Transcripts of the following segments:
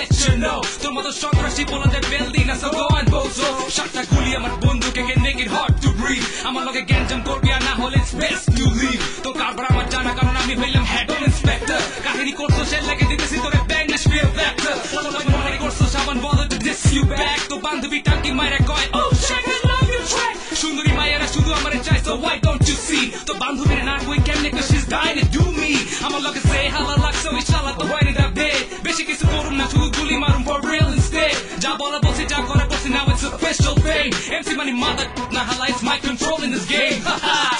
let you know তোর মতো সন্ত্রাসী বলতে বেলদি না so go and bozo সাতটা গুলি আমার বন্দুকে can make it hard to breathe আমার লগে গ্যাঞ্জাম করবি আর না হলে it's best to leave তোর কারবার আমার জানা কারণ আমি হইলাম head on inspector কাহিনী করছো সে লেগে দিতেছি তোরে ব্যাং না স্পিয়ার ভেক্টর তোর মনে করছো সাবান bother to diss you back তো বান্ধবী টাঙ্কি মাইরা কয় oh shit I love you track সুন্দরী মায়েরা শুধু আমারে চাই so why don't you see তো বান্ধবীর না কই কেমনে cause she's dying to do me আমার লগে say halal like so inshallah তো why did I bed বেশি কিছু করুম না শুধু গুলি মারুম for real instead যা বলা বলছি যা করে বলছি now it's official fame MC money mother না hala it's my control in this game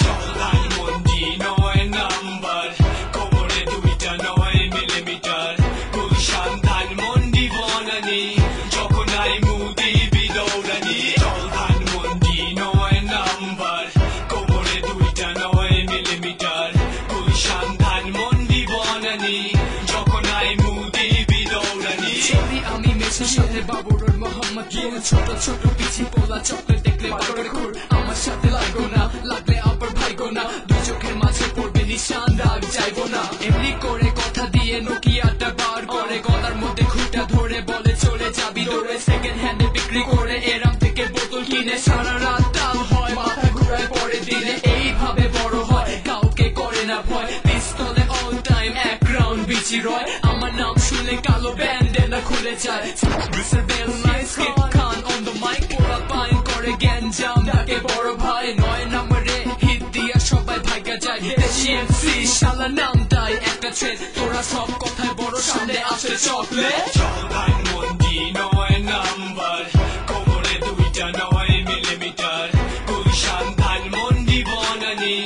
চলদাই মন্দি নয় নাম্বার কোমরে দুইটা 9 মিলিমিটার গুলশান ধানমন্ডি বনানি যখন আই মুদি বিদৌরানি চলদাই মন্দি নয় নাম্বার কোমরে দুইটা 9 মিলিমিটার গুলশান ধানমন্ডি বনানি যখন আই মুদি বিদৌরানি চলি আমি মেসির সাথে বাবুরুল মোহাম্মদ ছোট ছোট পিছি পোলা চকলেট দেখলে পাগড়ে ঘুর আমার সাথে লাগো না লাগলে আবার ভাইগো না দুই চোখের মাঝে পড়বে নিশান দাগ যাইবো না এমনি করে কথা দিয়ে নোকিয়াটা বার করে গলার মধ্যে খুঁটা ধরে বলে চলে যাবি দৌড়ে সেকেন্ড হ্যান্ডে বিক্রি করে এরাম থেকে বোতল কিনে সারা রাত টাল হয় মাথা ঘুরায় পরে দিনে এইভাবে বড় হয় কাউকে করে না ভয় পিস্তলে অল টাইম এক রাউন্ড বিচি রয় আমার নাম শুনলে কালো ব্যান্ডেনা খুলে যায় Skip Khan on the mic পোড়া পাইন করে গ্যাঞ্জাম ডাকে বড় ভাই 9 নম্বরে হিট দিয়া সবাই ভাগা যায় দেশি এমসি শালা নাম দেয় একটা ট্রেন তোরা সব কথায় বড় সামনে আসে চকলেট চলদাই মন্দি নয় নাম্বার কোমরে দুইটা 9 মিলিমিটার গুলশান ধানমন্ডি বনানি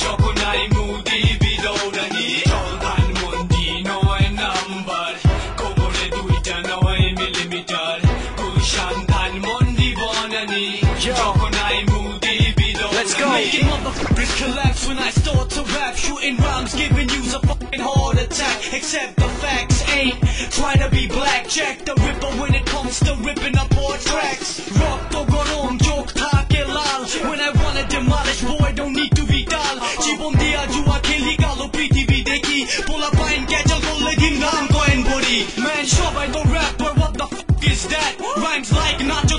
যখন আই মুদি বিদৌরানি চলদাই মন্দি নয় নাম্বার কোমরে দুইটা 9 মিলিমিটার গুলশান ধানমন্ডি বনানি যখন আই মুদি বিদৌরানি Making motherfuckers collapse when I start to rap shooting rhymes giving you a fucking heart attack except the facts ain't trying to be black Jack the Ripper when it comes to ripping up all tracks rock to gorom jok thake lal when I wanna demolish boy don't need to be dull জীবন দিয়া জুয়া খেলি গেল পৃথিবী দেখি পোলা pine ক্যাচাল করলে দিন নাম কয়েন বড়ি man সবাই তো rapper what the fuck is that rhymes like nacho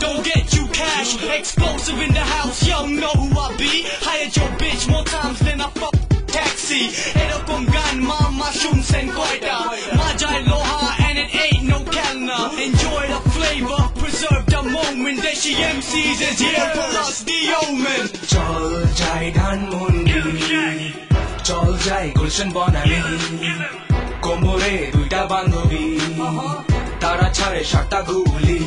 don't get you cash explosive in the house yo know who I be hired your bitch more times than I fuck taxi এরকম গান মামা শুনছেন কয়টা মাজায় লোহা and it ain't no calna enjoy the flavor preserve the moment দেশি MCs is here for us the omen চল যাই ধানমন্ডি চল যাই গুলশান বনানি কোমরে দুইটা বান্ধবী তারা ছাড়ে 7টা গুলি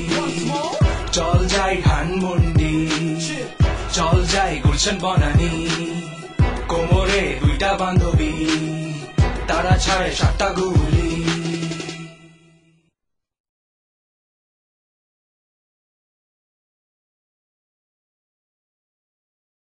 চল যাই ধানমন্ডি চল যাই গুলশান বনানি কোমরে দুইটা বান্ধবী তারা ছাড়ে 7টা গুলি